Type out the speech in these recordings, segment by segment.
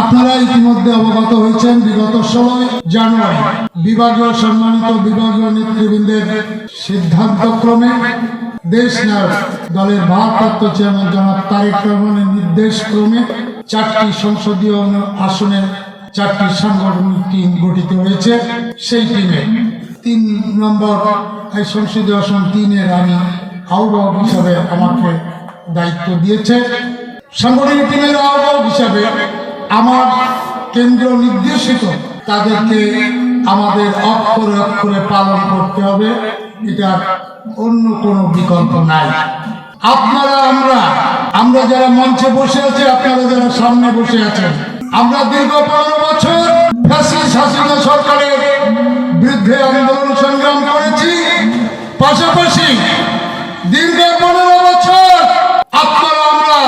আপনারা ইতিমধ্যে অবগত হয়েছেন বিগত 16 জানুয়ারি বিভাগীয় সম্মানিত বিভাগীয় নেতৃবৃন্দের সিদ্ধান্তক্রমে দেশ নায়ক দলের ভারপ্রাপ্ত চেয়ারম্যান জনাব তারেক রহমানের নির্দেশ ক্রমে 4টি সংসদীয় আসনের 4টি সাংগঠনিক টিম গঠিত হয়েছে। সেই টিমে 3 নম্বর এই সংসদীয় আসন 3-এর আমি আহ্বায়ক হিসাবে আমাকে দায়িত্ব দিয়েছে। সাংগঠনিক টিমের আহ্বায়ক হিসাবে আমার কেন্দ্র নির্দেশিত তাদেরকে আমাদের অক্ষরে অক্ষরে পালন করতে হবে, এটা অন্য কোনো বিকল্প নাই। আপনারা আমরা যারা মঞ্চে বসে আছি, আপনারা যারা সামনে বসে আছেন, আমরা দীর্ঘ 15 বছর ফ্যাসিস্ট হাসিনা সরকারের বিরুদ্ধে আন্দোলন সংগ্রাম করেছি। পাশাপাশি দীর্ঘ 15 বছর আমরা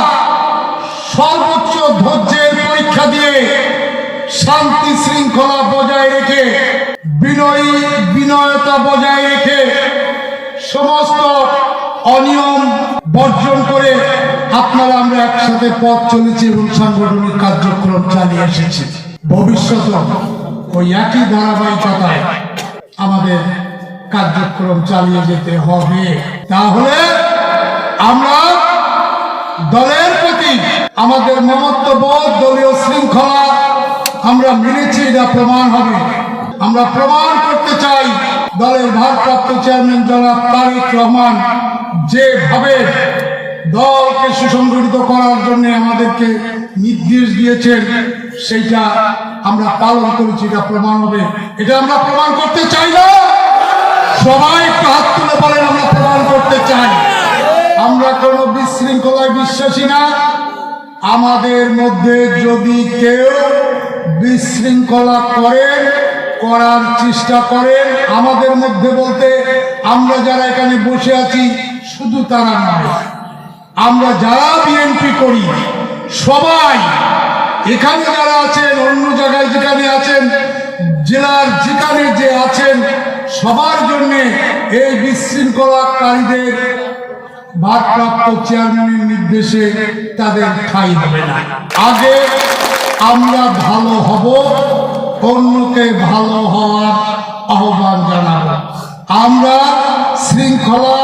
সর্বোচ্চ ধৈর্যের পরীক্ষা দিয়ে শান্তি শৃঙ্খলা বজায় রেখে বিনয়তা বজায় রেখে সমস্ত অনিয়ম বর্জন করে আমরা একসাথে পথ চলেছি এবং সাংগঠনিক কার্যক্রম চালিয়ে এসেছি। ভবিষ্যতে ওই একই ধারাবাহিকতায় আমাদের কার্যক্রম চালিয়ে যেতে হবে। তাহলে আমরা দলের প্রতি আমাদের মমত্ববোধ, দলীয় শৃঙ্খলা আমরা মেনেছি, এটা প্রমাণ হবে। আমরা প্রমাণ করতে চাই দলের ভারপ্রাপ্ত চেয়ারম্যান জনাব তারেক রহমান যেভাবে দলকে সুসংগঠিত করার জন্য আমাদেরকে নির্দেশ দিয়েছেন, সেইটা আমরা পালন করেছি, এটা প্রমাণ হবে। এটা আমরা প্রমাণ করতে চাই না? সবাই একটু হাত তুলে বলেন আমরা প্রমাণ করতে চাই। আমরা কোনো বিশৃঙ্খলায় বিশ্বাসী না। আমাদের মধ্যে যদি কেউ বিশৃঙ্খলা করার চেষ্টা করেন, আমাদের মধ্যে বলতে আমরা যারা এখানে বসে আছি শুধু তারা নয়, আমরা যারা বিএনপি করি সবাই, এখানে যারা আছেন, অন্য জায়গায় যেখানে আছেন, জেলার যেখানে যে আছেন, সবার জন্য এই বিশৃঙ্খলাকারীদের ভারপ্রাপ্ত চেয়ারম্যানের নির্দেশে তাদের ঠাঁই হবে না। আগে আমরা ভালো হব, অন্যকে ভালো হওয়ার আহ্বান জানাব। আমরা শৃঙ্খলা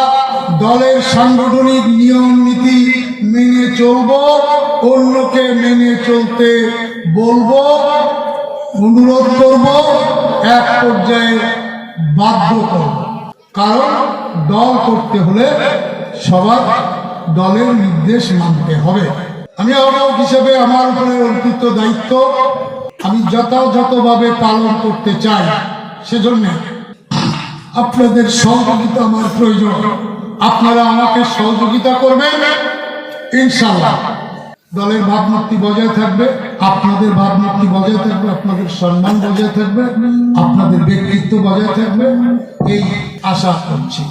দলের সাংগঠনিক নিয়ম নীতি মেনে চলব, অন্যকে মেনে চলতে বলবো, অনুরোধ করব, এক পর্যায়ে বাধ্য করব। কারণ দল করতে হলে সবার দলের নির্দেশ মানতে হবে। আমি আহ্বায়ক হিসেবে আমার উপরে অর্পিত দায়িত্ব আমি যথাযথভাবে পালন করতে চাই। সেজন্য আপনাদের সহযোগিতা আমার প্রয়োজন। আপনারা আমাকে সহযোগিতা করবেন, ইনশাআল্লাহ দলের ভাবমূর্তি বজায় থাকবে, আপনাদের ভাবমূর্তি বজায় থাকবে, আপনাদের সম্মান বজায় থাকবে, আপনাদের ব্যক্তিত্ব বজায় থাকবে, এই আশা করছি।